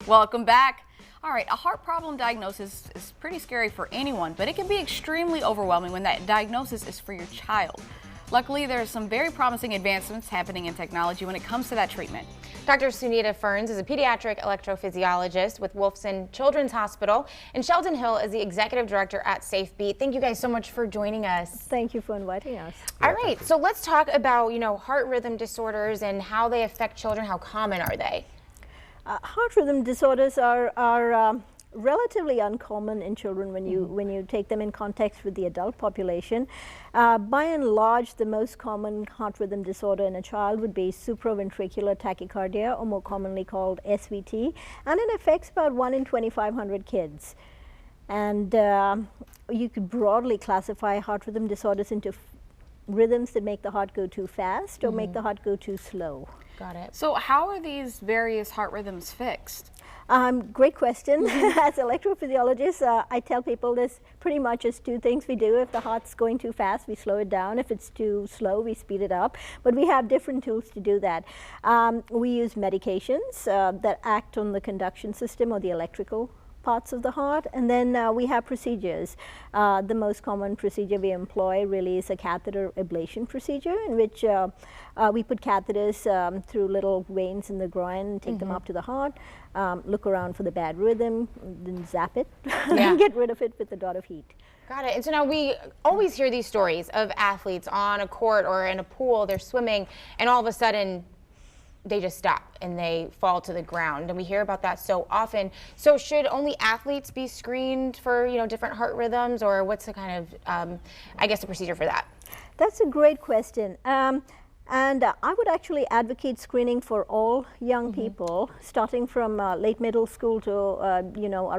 Welcome back. All right, a heart problem diagnosis is pretty scary for anyone, but it can be extremely overwhelming when that diagnosis is for your child. Luckily, there are some very promising advancements happening in technology when it comes to that treatment. Dr. Sunita Ferns is a pediatric electrophysiologist with Wolfson Children's Hospital, and Sheldon Hill is the executive director at SafeBeat. Thank you guys so much for joining us. Thank you for inviting us. All right, so let's talk about, heart rhythm disorders and how they affect children. How common are they? Heart rhythm disorders are relatively uncommon in children when you take them in context with the adult population. By and large, the most common heart rhythm disorder in a child would be supraventricular tachycardia, or more commonly called SVT, and it affects about 1 in 2,500 kids. And you could broadly classify heart rhythm disorders into rhythms that make the heart go too fast or make the heart go too slow. Got it. So how are these various heart rhythms fixed? Great question. As electrophysiologists, I tell people there's pretty much just two things we do. If the heart's going too fast, we slow it down. If it's too slow, we speed it up. But we have different tools to do that. We use medications that act on the conduction system or the electrical parts of the heart, and then we have procedures. The most common procedure we employ really is a catheter ablation procedure, in which we put catheters through little veins in the groin and take them up to the heart, look around for the bad rhythm, then zap it, and get rid of it with a dot of heat. Got it. And so now we always hear these stories of athletes on a court or in a pool, they're swimming, and all of a sudden they just stop and they fall to the ground, and we hear about that so often. So should only athletes be screened for different heart rhythms, or what's the kind of the procedure for that? That's a great question. And I would actually advocate screening for all young people, starting from late middle school to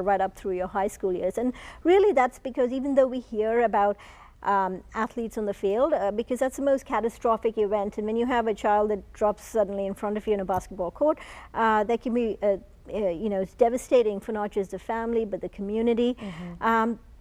right up through your high school years. And really that's because even though we hear about athletes on the field, because that's the most catastrophic event, and when you have a child that drops suddenly in front of you in a basketball court, that can be it's devastating for not just the family but the community.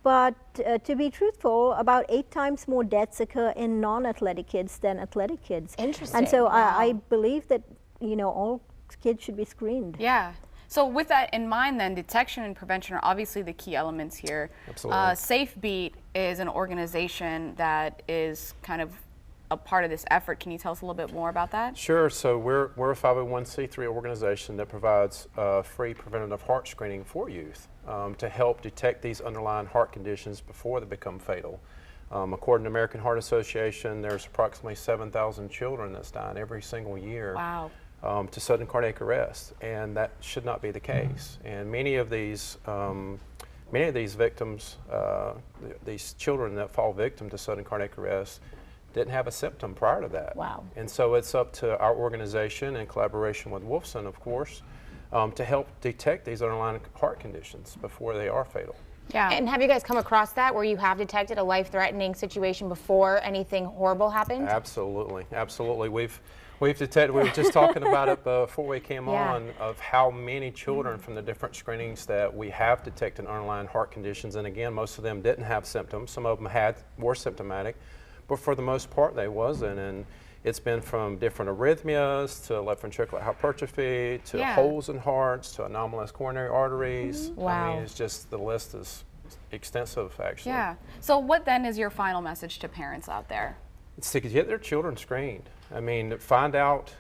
But to be truthful, about 8 times more deaths occur in non-athletic kids than athletic kids. Interesting. And so I believe that all kids should be screened. Yeah. So with that in mind, then, detection and prevention are obviously the key elements here. Absolutely. SafeBeat is an organization that is kind of a part of this effort. Can you tell us a little bit more about that? Sure. So we're a 501c3 organization that provides free preventative heart screening for youth to help detect these underlying heart conditions before they become fatal. According to the American Heart Association, there's approximately 7,000 children that's dying every single year. Wow. To sudden cardiac arrest, and that should not be the case. And many of these victims, these children that fall victim to sudden cardiac arrest, didn't have a symptom prior to that. Wow. And so it's up to our organization, in collaboration with Wolfson, of course, to help detect these underlying heart conditions before they are fatal. Yeah. And have you guys come across that, where you have detected a life-threatening situation before anything horrible happened? Absolutely, absolutely. We've detected, we were just talking about it before we came on, of how many children from the different screenings that we have detected underlying heart conditions, and again, most of them didn't have symptoms. Some of them were symptomatic, but for the most part they wasn't. And it's been from different arrhythmias to left ventricular hypertrophy to holes in hearts to anomalous coronary arteries. Wow. I mean, it's just, the list is extensive, actually. Yeah. So what then is your final message to parents out there? It's to get their children screened. I mean, find out,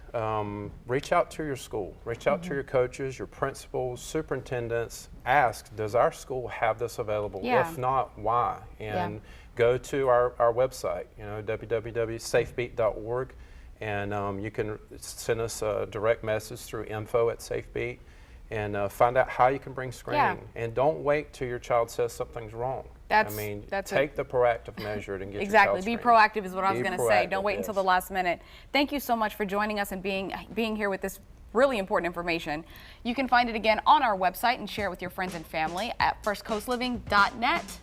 reach out to your school, reach out to your coaches, your principals, superintendents, ask, does our school have this available? If not, why? And go to our website, www.safebeat.org, and you can send us a direct message through info@safebeat, and find out how you can bring screening. And don't wait till your child says something's wrong. Take the proactive measure and get your child Be screened. proactive is what I was going to say. Don't wait until the last minute. Thank you so much for joining us and being here with this really important information. You can find it again on our website and share it with your friends and family at firstcoastliving.net.